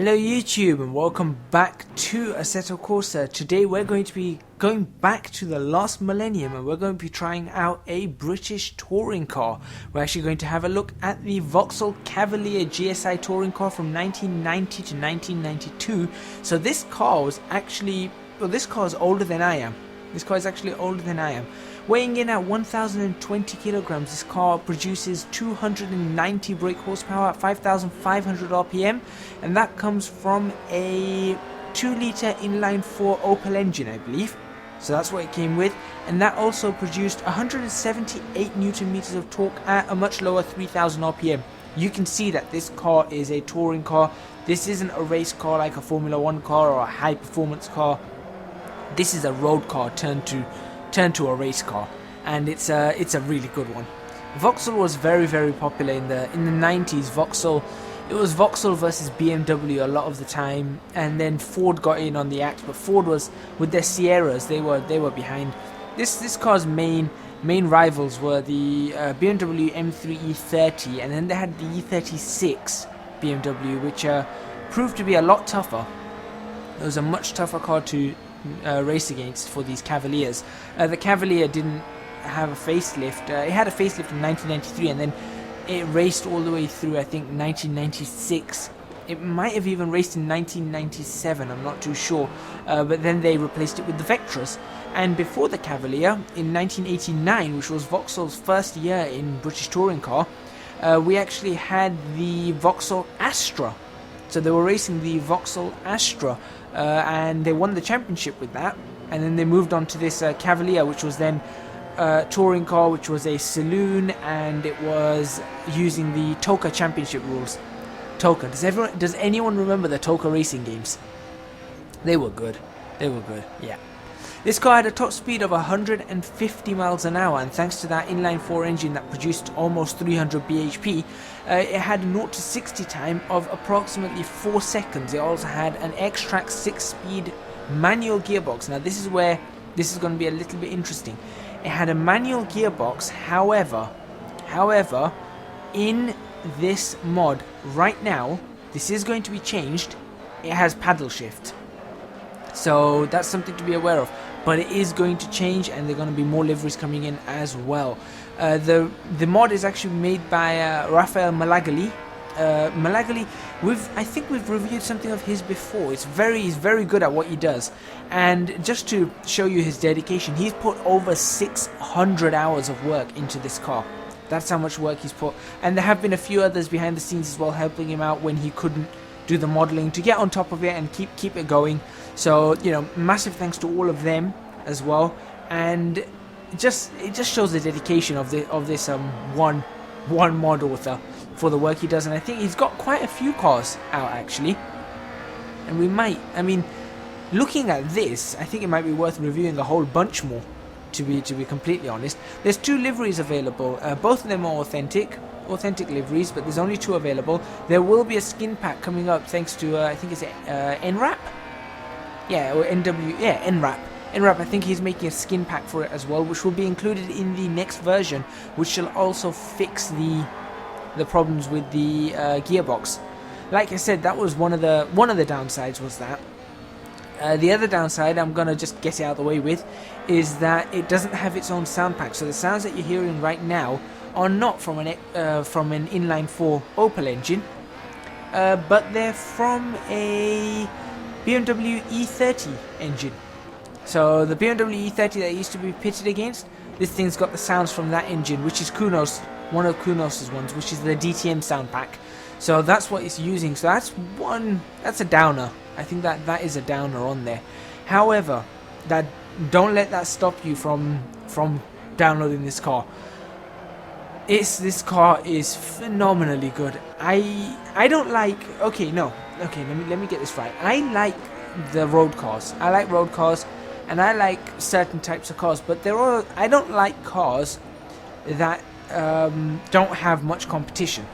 Hello YouTube and welcome back to Assetto Corsa. Today we're going to be going back to the last millennium and we're going to be trying out a British touring car. We're actually going to have a look at the Vauxhall Cavalier GSI touring car from 1990 to 1992. So this car was actually, well, this car is older than I am. This car is actually older than I am. Weighing in at 1,020 kilograms, this car produces 290 brake horsepower at 5,500 RPM, and that comes from a 2-litre inline-4 Opel engine, I believe. So that's what it came with, and that also produced 178 Newton meters of torque at a much lower 3,000 RPM. You can see that this car is a touring car. This isn't a race car like a Formula 1 car or a high-performance car. This is a road car turned to a race car, and it's a really good one. Vauxhall was very popular in the 90s. It was Vauxhall versus BMW a lot of the time, and then Ford got in on the act, but Ford was with their Sierras, they were behind. This car's main rivals were the BMW M3 E30, and then they had the E36 BMW, which proved to be a lot tougher. It was a much tougher car to race against for these Cavaliers. The Cavalier didn't have a facelift. It had a facelift in 1993, and then it raced all the way through, I think, 1996. It might have even raced in 1997, I'm not too sure, but then they replaced it with the Vectras. And before the Cavalier, in 1989, which was Vauxhall's first year in British touring car, we actually had the Vauxhall Astra. So they were racing the Vauxhall Astra, and they won the championship with that. And then they moved on to this Cavalier, which was then a touring car, which was a saloon, and it was using the TOCA championship rules. TOCA. Does anyone remember the TOCA racing games? They were good. Yeah. This car had a top speed of 150 miles an hour, and thanks to that inline-4 engine that produced almost 300 bhp, it had a 0 to 60 time of approximately 4 seconds. It also had an X-Track 6-speed manual gearbox. Now this is where this is going to be a little bit interesting. It had a manual gearbox, however, in this mod right now, this is going to be changed. It has paddle shift. So that's something to be aware of, but it is going to change, and there are going to be more liveries coming in as well. The mod is actually made by Rafael Malagali. Malagali, I think we've reviewed something of his before. He's very good at what he does, and just to show you his dedication, he's put over 600 hours of work into this car. That's how much work he's put, and there have been a few others behind the scenes as well, helping him out when he couldn't do the modeling, to get on top of it and keep it going. So, you know, massive thanks to all of them as well, and it just shows the dedication of this one mod author for the work he does. And I think he's got quite a few cars out actually, and we might, I mean, looking at this, I think it might be worth reviewing a whole bunch more, to be completely honest. There's 2 liveries available. Both of them are authentic liveries, but there's only 2 available. There will be a skin pack coming up thanks to I think it's NRAP, yeah, or NW, yeah, NRAP. I think he's making a skin pack for it as well, which will be included in the next version, which shall also fix the problems with the gearbox. Like I said, that was one of the downsides, was that. The other downside, I'm gonna just get it out of the way with, is that it doesn't have its own sound pack. So the sounds that you're hearing right now are not from an inline-4 Opel engine, but they're from a BMW E30 engine. So the BMW E30 that used to be pitted against, this thing's got the sounds from that engine, which is Kunos, one of Kunos' ones, which is the DTM sound pack. So that's what it's using. So that's a downer. I think that is a downer on there. However, don't let that stop you from downloading this car. This car is phenomenally good. I don't like, let me get this right. I like the road cars. I like road cars, and I like certain types of cars, but I don't like cars that don't have much competition.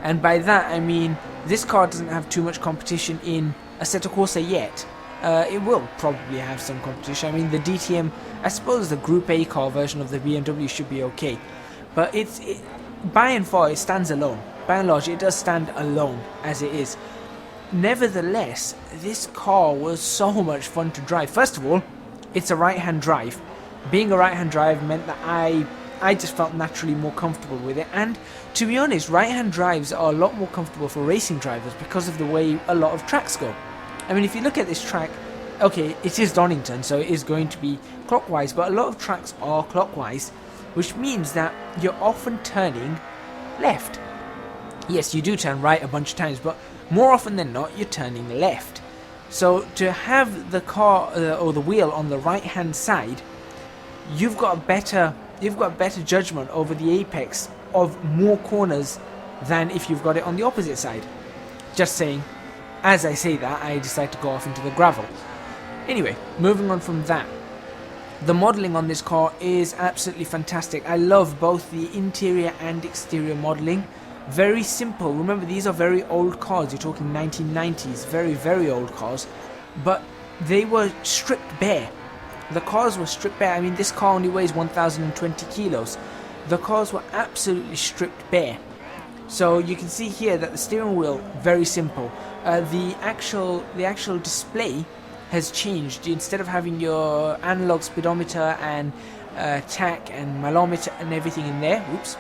And by that I mean this car doesn't have too much competition in Assetto Corsa yet. It will probably have some competition. I mean, the DTM, I suppose the Group A car version of the BMW should be okay, but by and far it stands alone. By and large, it does stand alone as it is. nevertheless, this car was so much fun to drive. First of all, it's a right-hand drive. Being a right-hand drive meant that I just felt naturally more comfortable with it. And to be honest, right-hand drives are a lot more comfortable for racing drivers because of the way a lot of tracks go. I mean, if you look at this track, okay, it is Donington, so it is going to be clockwise, but a lot of tracks are clockwise, which means that you're often turning left. Yes, you do turn right a bunch of times, but more often than not, you're turning left. So to have the car or the wheel on the right-hand side, you've got a better judgment over the apex of more corners than if you've got it on the opposite side. Just saying. As I say that, I decide to go off into the gravel. Anyway, moving on from that. The modelling on this car is absolutely fantastic. I love both the interior and exterior modelling. Very simple. Remember, these are very old cars. You're talking 1990s. Very, very old cars. But they were stripped bare. The cars were stripped bare. I mean, this car only weighs 1,020 kilos. The cars were absolutely stripped bare. So you can see here that the steering wheel, very simple. The actual display has changed. Instead of having your analog speedometer and tach and mileometer and everything in there, oops,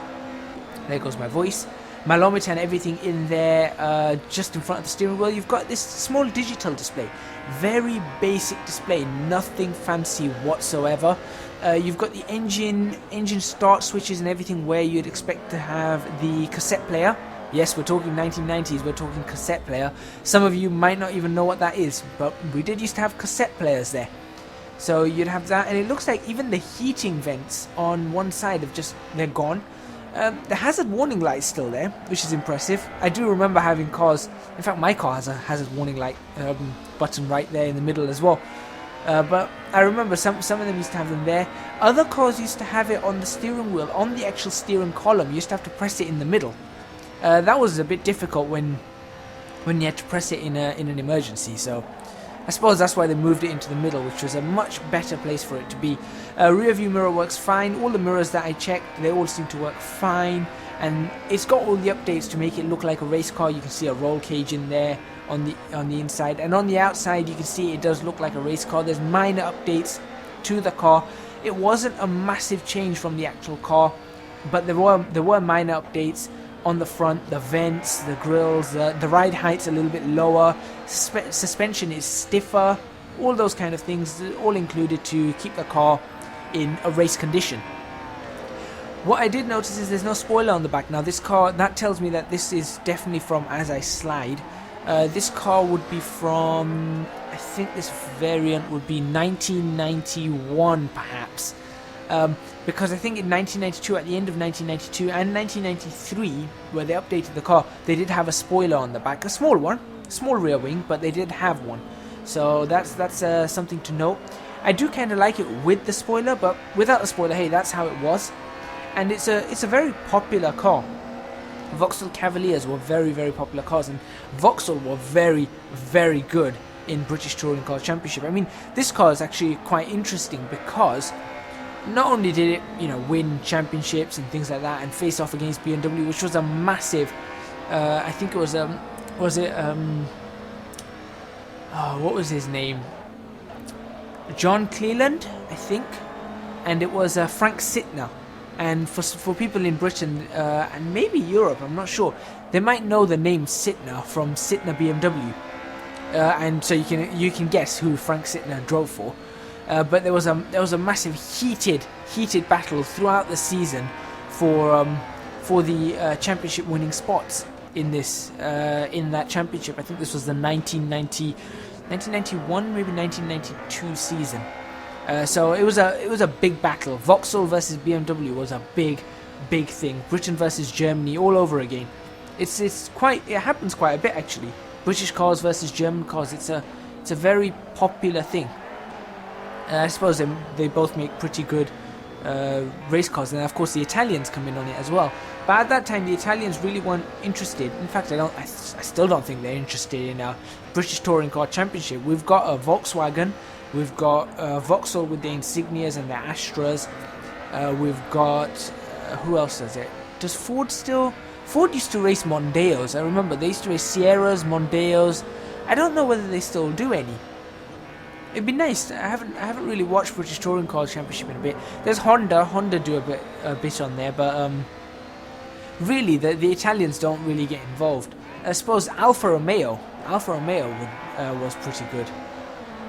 there goes my voice, mileometer and everything in there just in front of the steering wheel, you've got this small digital display. Very basic display, nothing fancy whatsoever. You've got the engine start switches and everything where you'd expect to have the cassette player. Yes, we're talking 1990s, we're talking cassette player. Some of you might not even know what that is, but we did used to have cassette players there. So you'd have that, and it looks like even the heating vents on one side they're gone. The hazard warning light is still there, which is impressive. I do remember having cars, in fact my car has a hazard warning light button right there in the middle as well. But I remember some of them used to have them there. Other cars used to have it on the steering wheel, on the actual steering column. You used to have to press it in the middle. That was a bit difficult when you had to press it in an emergency. So I suppose that's why they moved it into the middle, which was a much better place for it to be. Rear view mirror works fine. All the mirrors that I checked, they all seem to work fine. And it's got all the updates to make it look like a race car. You can see a roll cage in there on the inside, and on the outside you can see it does look like a race car. There's minor updates to the car. It wasn't a massive change from the actual car, but there were minor updates on the front, the vents, the grills, the ride height's a little bit lower, suspension is stiffer, all those kind of things, all included to keep the car in a race condition. What I did notice is there's no spoiler on the back. Now this car, that tells me that this is definitely from As I Slide. This car would be from, I think this variant would be 1991 perhaps. Because I think in 1992, at the end of 1992 and 1993, where they updated the car, they did have a spoiler on the back, a small one, small rear wing, but they did have one. So that's something to note. I do kind of like it with the spoiler, but without the spoiler, hey, that's how it was. And it's a very popular car. Vauxhall Cavaliers were very, very popular cars, and Vauxhall were very, very good in British Touring Car Championship. I mean, this car is actually quite interesting because not only did it, win championships and things like that, and face off against BMW, which was a massive, I think it was what was his name? John Cleland, I think, and it was Frank Sitner. And for people in Britain and maybe Europe, I'm not sure, they might know the name Sitner from Sitner BMW, and so you can guess who Frank Sitner drove for. But there was a massive heated battle throughout the season for the championship winning spots in that championship. I think this was the 1991, maybe 1992 season. So it was a big battle. Vauxhall versus BMW was a big thing. Britain versus Germany all over again. It happens quite a bit actually. British cars versus German cars. It's a very popular thing. I suppose they both make pretty good race cars, and of course the Italians come in on it as well. But at that time the Italians really weren't interested. In fact, I still don't think they're interested in a British Touring Car Championship. We've got a Volkswagen. We've got Vauxhall with the Insignias and the Astras. We've got who else does it? Does Ford still? Ford used to race Mondeos. I remember they used to race Sierras, Mondeos. I don't know whether they still do any. It'd be nice. I haven't really watched British Touring Car Championship in a bit. There's Honda. Honda do a bit on there, but really the Italians don't really get involved. I suppose Alfa Romeo was pretty good.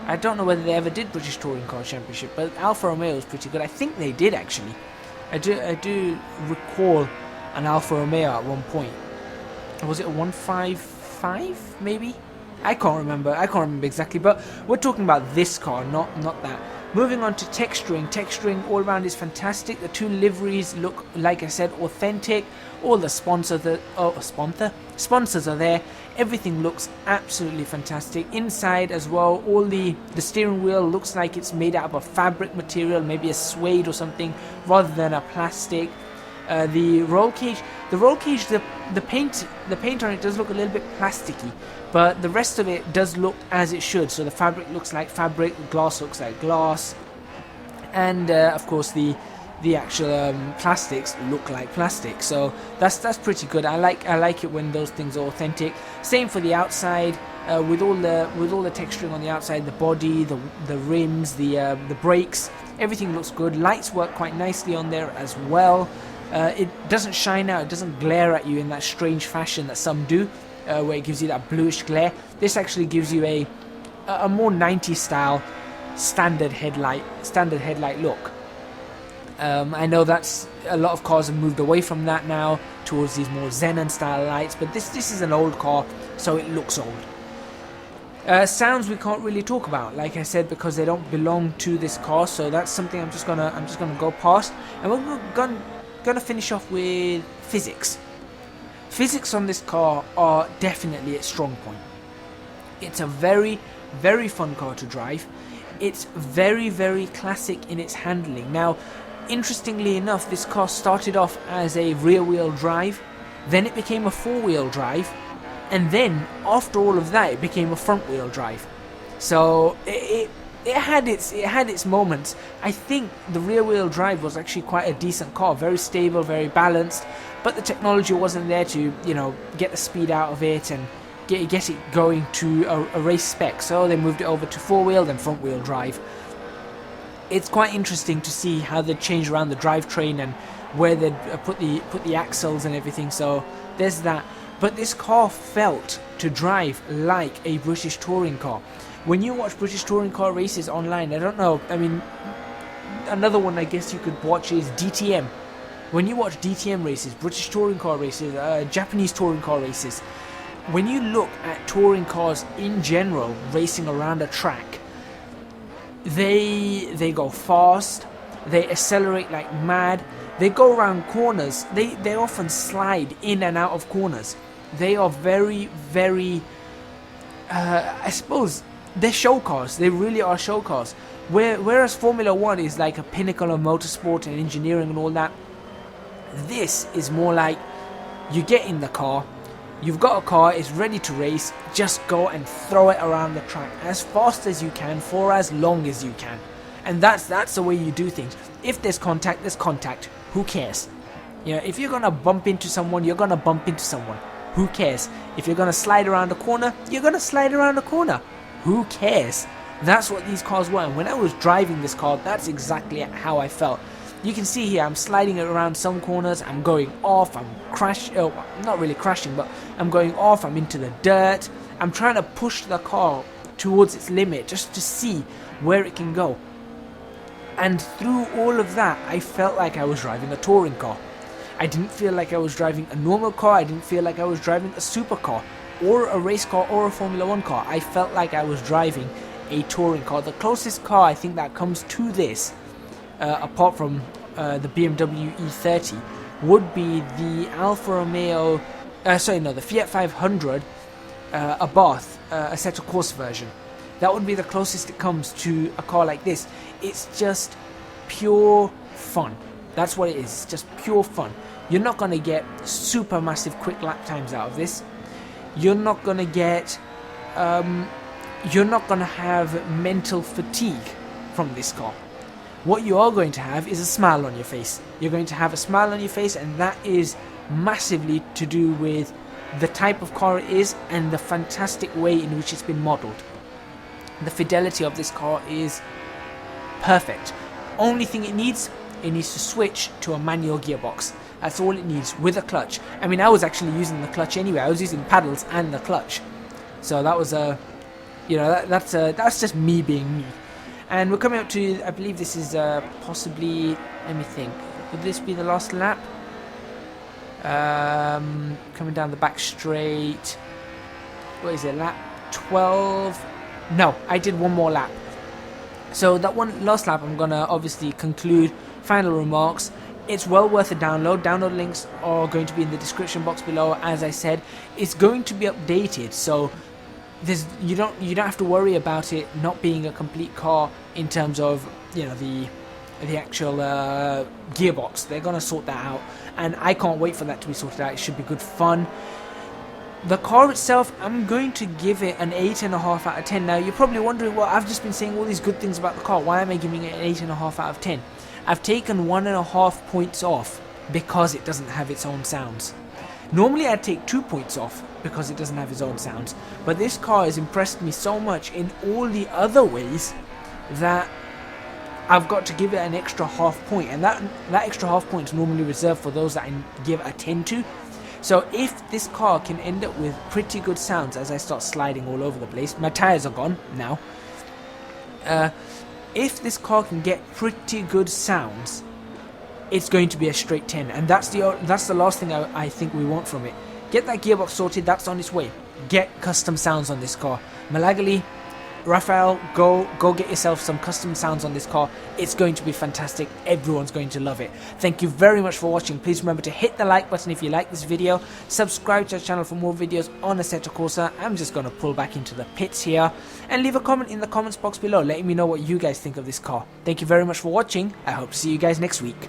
I don't know whether they ever did British Touring Car Championship, but Alfa Romeo was pretty good. I think they did actually. I do recall an Alfa Romeo at one point. Was it a 155 maybe? I can't remember exactly, but we're talking about this car, not that. Moving on to texturing. Texturing all around is fantastic. The two liveries look, like I said, authentic. All the sponsors are there. Everything looks absolutely fantastic. Inside as well, all the steering wheel looks like it's made out of a fabric material, maybe a suede or something, rather than a plastic. The roll cage, the paint on it does look a little bit plasticky, but the rest of it does look as it should. So the fabric looks like fabric, the glass looks like glass, and of course the actual plastics look like plastic. So that's pretty good. I like it when those things are authentic. Same for the outside, with all the texturing on the outside, the body, the rims, the brakes, everything looks good. Lights work quite nicely on there as well. It doesn't shine out, it doesn't glare at you in that strange fashion that some do, where it gives you that bluish glare. This actually gives you a more 90s style standard headlight look. I know that's a lot of cars have moved away from that now towards these more Xenon style lights, but this is an old car, so it looks old. Sounds we can't really talk about, like I said, because they don't belong to this car, so that's something I'm just gonna go past, and we're gonna finish off with physics. Physics on this car are definitely its strong point. It's a very, very fun car to drive. It's very, very classic in its handling. Now, interestingly enough, this car started off as a rear-wheel drive, then it became a four-wheel drive, and then after all of that, it became a front-wheel drive. So it had its moments. I think the rear-wheel drive was actually quite a decent car, very stable, very balanced, but the technology wasn't there to, get the speed out of it and get it going to a race spec. So they moved it over to four-wheel, then front-wheel drive. It's quite interesting to see how they changed around the drivetrain and where they put the axles and everything. So there's that. But this car felt to drive like a British touring car. When you watch British touring car races online, I don't know, I mean, another one I guess you could watch is DTM. When you watch DTM races, British touring car races, Japanese touring car races, when you look at touring cars in general racing around a track, they go fast, they accelerate like mad, they go around corners, they often slide in and out of corners. They are very, very, I suppose, they're show cars. They really are show cars. Whereas Formula 1 is like a pinnacle of motorsport and engineering and all that, this is more like you get in the car, you've got a car, it's ready to race, just go and throw it around the track as fast as you can for as long as you can. And that's the way you do things. If there's contact, there's contact. Who cares? If you're gonna bump into someone, you're gonna bump into someone. Who cares? If you're gonna slide around a corner, you're gonna slide around a corner. Who cares? That's what these cars were. And when I was driving this car, that's exactly how I felt. You can see here, I'm sliding around some corners, I'm going off, I'm not really crashing, but I'm going off, I'm into the dirt. I'm trying to push the car towards its limit just to see where it can go. And through all of that, I felt like I was driving a touring car. I didn't feel like I was driving a normal car, I didn't feel like I was driving a supercar, or a race car, or a Formula 1 car. I felt like I was driving a touring car. The closest car I think that comes to this, apart from the BMW E30, would be the Alfa Romeo, the Fiat 500 Abarth, Assetto Corsa version. That would be the closest it comes to a car like this. It's just pure fun. That's what it is. It's just pure fun. You're not going to get super massive quick lap times out of this. You're not going to get... you're not going to have mental fatigue from this car. What you are going to have is a smile on your face. You're going to have a smile on your face, and that is massively to do with the type of car it is and the fantastic way in which it's been modeled. The fidelity of this car is perfect. Only thing it needs to switch to a manual gearbox. That's all it needs, with a clutch. I mean, I was actually using the clutch anyway. I was using paddles and the clutch. So that was that's just me being me. And we're coming up to, I believe this is possibly, let me think, would this be the last lap? Coming down the back straight. What is it, lap 12? No, I did one more lap. So that one last lap, I'm gonna obviously conclude, final remarks. It's well worth a download. Download links are going to be in the description box below. As I said, it's going to be updated, so you don't have to worry about it not being a complete car in terms of, you know, the actual gearbox. They're gonna sort that out, and I can't wait for that to be sorted out. It should be good fun. The car itself, I'm going to give it an 8.5 out of 10. Now, you're probably wondering, well, I've just been saying all these good things about the car. Why am I giving it an 8.5 out of 10? I've taken 1.5 points off because it doesn't have its own sounds. Normally, I'd take 2 points off because it doesn't have its own sounds. But this car has impressed me so much in all the other ways that I've got to give it an extra half point. And that extra half point is normally reserved for those that I give a 10 to. So if this car can end up with pretty good sounds as I start sliding all over the place, my tyres are gone now. If this car can get pretty good sounds, it's going to be a straight 10, and that's the last thing I think we want from it. Get that gearbox sorted, that's on its way. Get custom sounds on this car. Malagali, Raphael, go get yourself some custom sounds on this car. It's going to be fantastic. Everyone's going to love it. Thank you very much for watching. Please remember to hit the like button if you like this video. Subscribe to our channel for more videos on Assetto Corsa. I'm just going to pull back into the pits here. And leave a comment in the comments box below letting me know what you guys think of this car. Thank you very much for watching. I hope to see you guys next week.